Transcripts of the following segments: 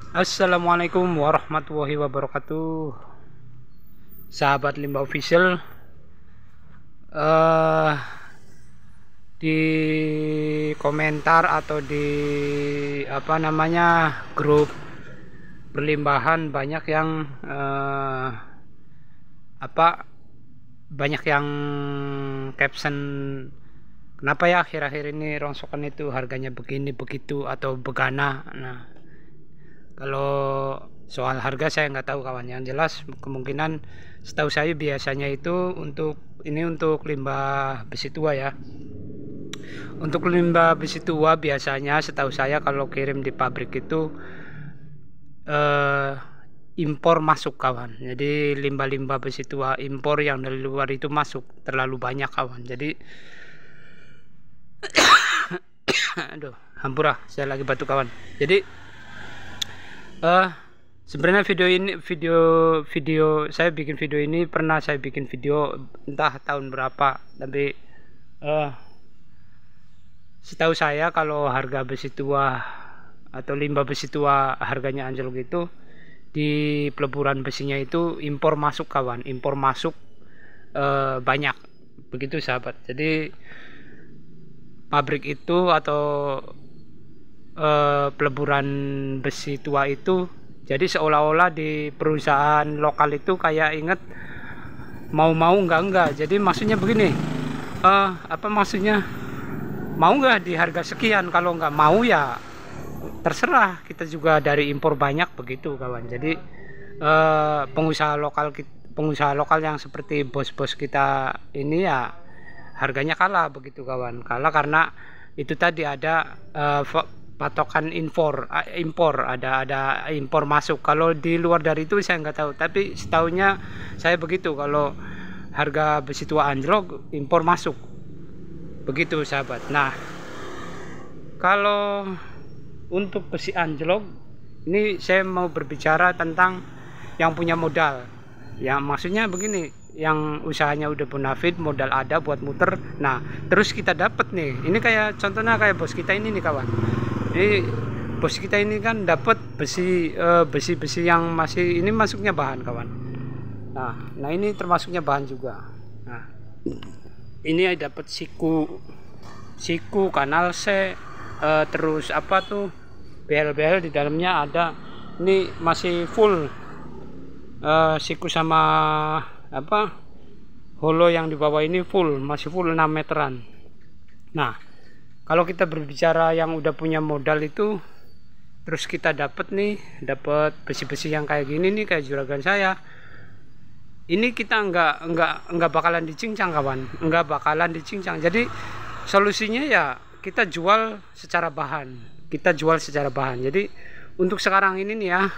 Assalamualaikum warahmatullahi wabarakatuh, sahabat Limbah Official. eh di komentar atau di grup berlimbahan banyak yang banyak yang caption, kenapa ya akhir-akhir ini rongsokan itu harganya begini begitu atau begana. Nah, kalau soal harga saya nggak tahu kawan, yang jelas kemungkinan setahu saya biasanya itu untuk limbah besi tua ya. Untuk limbah besi tua biasanya setahu saya kalau kirim di pabrik itu impor masuk kawan. Jadi limbah-limbah besi tua impor yang dari luar itu masuk terlalu banyak kawan. Jadi aduh, hampura, saya lagi batuk kawan. Jadi sebenarnya video saya bikin video ini pernah saya bikin video entah tahun berapa, tapi setahu saya kalau harga besi tua atau limbah besi tua harganya anjlok itu di peleburan besinya itu impor masuk kawan, impor masuk banyak begitu sahabat. Jadi pabrik itu atau peleburan besi tua itu jadi seolah-olah di perusahaan lokal itu kayak inget mau enggak. Jadi maksudnya begini, maksudnya mau nggak di harga sekian, kalau nggak mau ya terserah, kita juga dari impor banyak begitu kawan. Jadi pengusaha lokal yang seperti bos-bos kita ini ya harganya kalah begitu kawan, kalah karena itu tadi ada patokan impor, ada impor masuk. Kalau di luar dari itu saya nggak tahu, tapi setahunya saya begitu, kalau harga besi tua anjlok impor masuk begitu sahabat. Nah, kalau untuk besi anjlok ini saya mau berbicara tentang yang punya modal ya, maksudnya begini, yang usahanya udah bonafit, modal ada buat muter. Nah, terus kita dapat nih, ini kayak contohnya kayak bos kita ini nih kawan. Ini bos kita ini kan dapat besi yang masih ini masuknya bahan kawan. Nah ini termasuknya bahan juga. Nah, ini dapat siku kanal C, terus apa tuh bel di dalamnya ada. Ini masih full siku sama holo yang di bawah ini masih full 6 meteran. Nah, kalau kita berbicara yang udah punya modal itu, terus kita dapat besi-besi yang kayak gini nih, kayak juragan saya ini, kita nggak bakalan dicincang kawan, nggak bakalan dicincang. Jadi solusinya ya kita jual secara bahan, jadi untuk sekarang ini nih ya,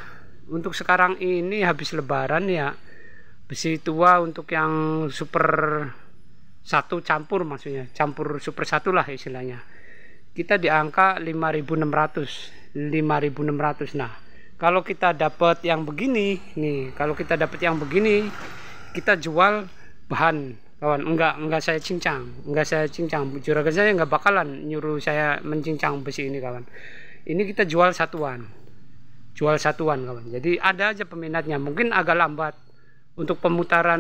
untuk sekarang ini habis lebaran ya, besi tua untuk yang super satu campur, maksudnya campur super satu lah istilahnya, kita di angka 5.600. Nah, kalau kita dapat yang begini nih, kita jual bahan kawan, enggak saya cincang, juragan saya nggak bakalan nyuruh saya mencincang besi ini kawan. Ini kita jual satuan kawan. Jadi ada aja peminatnya, mungkin agak lambat untuk pemutaran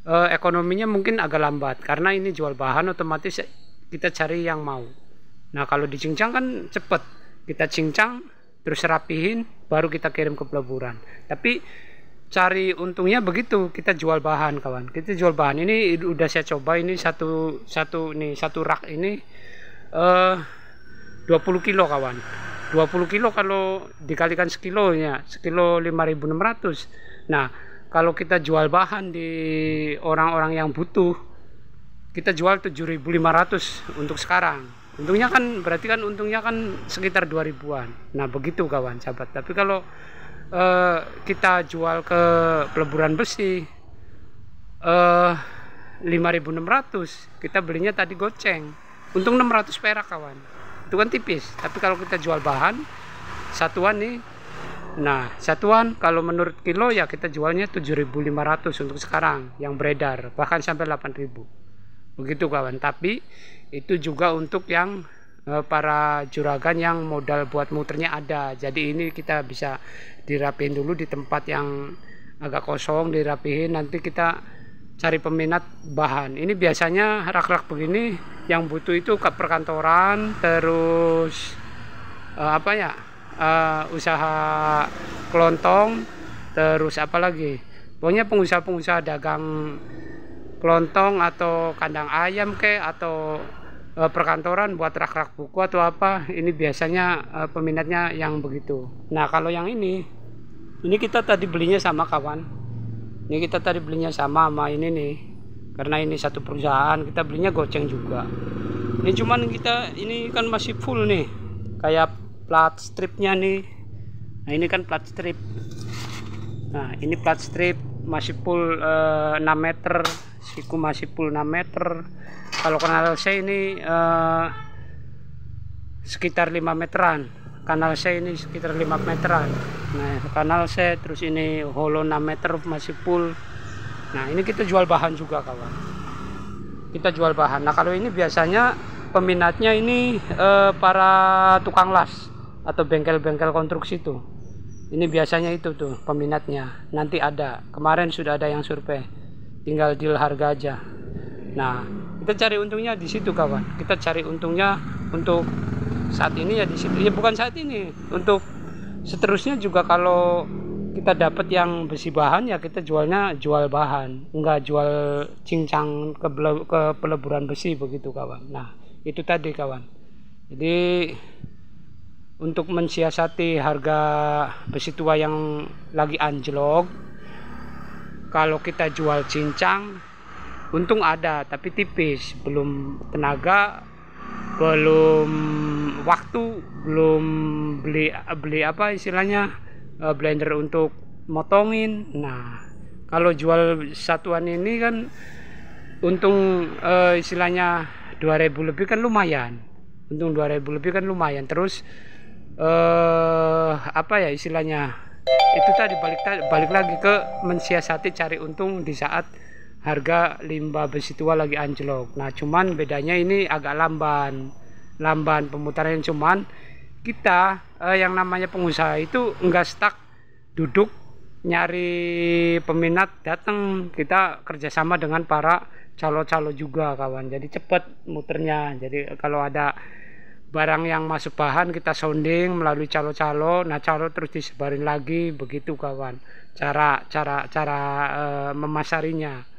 ekonominya, mungkin agak lambat karena ini jual bahan, otomatis kita cari yang mau. Nah, kalau dicincang kan cepet, kita cincang terus rapihin baru kita kirim ke peleburan. Tapi cari untungnya begitu, kita jual bahan kawan, ini udah saya coba, ini satu rak ini 20 kilo kawan. 20 kilo kalau dikalikan sekilonya, sekilo 5.600. Nah, kalau kita jual bahan di orang-orang yang butuh, kita jual 7.500 untuk sekarang. Untungnya kan sekitar 2.000-an. Nah, begitu kawan sahabat. Tapi kalau kita jual ke peleburan besi 5.600, kita belinya tadi goceng, untung 600 perak kawan. Itu kan tipis. Tapi kalau kita jual bahan satuan nih, nah satuan kalau menurut kilo ya kita jualnya 7.500 untuk sekarang yang beredar, bahkan sampai 8.000 begitu kawan. Tapi itu juga untuk yang para juragan yang modal buat muternya ada. Jadi ini kita bisa dirapihin dulu di tempat yang agak kosong, dirapihin, nanti kita cari peminat bahan. Ini biasanya rak-rak begini yang butuh itu ke perkantoran, terus usaha kelontong, terus apa lagi, pokoknya pengusaha-pengusaha dagang kelontong atau kandang ayam atau perkantoran buat rak-rak buku atau apa. Ini biasanya peminatnya yang begitu. Nah kalau yang ini kita tadi belinya sama kawan, ini kita tadi belinya sama ini nih, karena ini satu perusahaan, kita belinya goceng juga. Ini cuman ini kan masih full nih, kayak plat stripnya nih. Nah ini kan plat strip. Nah ini plat strip masih full 6 meter, siku masih full 6 meter. Kalau kanal C ini sekitar 5 meteran. Kanal C ini sekitar 5 meteran. Nah kanal C, terus ini holo 6 meter masih full. Nah ini kita jual bahan juga kawan, kita jual bahan. Nah kalau ini biasanya peminatnya ini para tukang las atau bengkel-bengkel konstruksi tuh. Ini biasanya itu tuh peminatnya. Nanti ada, kemarin sudah ada yang survei, tinggal deal harga aja. Nah kita cari untungnya di situ kawan. Kita cari untungnya untuk saat ini ya di situ. Ya bukan saat ini, untuk seterusnya juga. Kalau kita dapat yang besi bahan ya kita jualnya jual bahan, enggak jual cincang ke peleburan besi begitu kawan. Nah itu tadi kawan. Jadi untuk mensiasati harga besi tua yang lagi anjlok, kalau kita jual cincang untung ada tapi tipis, belum tenaga, belum waktu, belum beli apa istilahnya blender untuk motongin. Nah kalau jual satuan ini kan untung istilahnya 2000 lebih kan lumayan, untung 2000 lebih kan lumayan. Terus istilahnya itu tadi balik lagi ke mensiasati cari untung di saat harga limbah besi tua lagi anjlok. Nah cuman bedanya ini agak lamban pemutaran, cuman kita yang namanya pengusaha itu enggak stuck duduk nyari peminat datang. Kita kerjasama dengan para calo-calo juga kawan, jadi cepet muternya. Jadi kalau ada barang yang masuk bahan kita sounding melalui calo-calo, nah calo terus disebarin lagi begitu kawan cara memasarinya.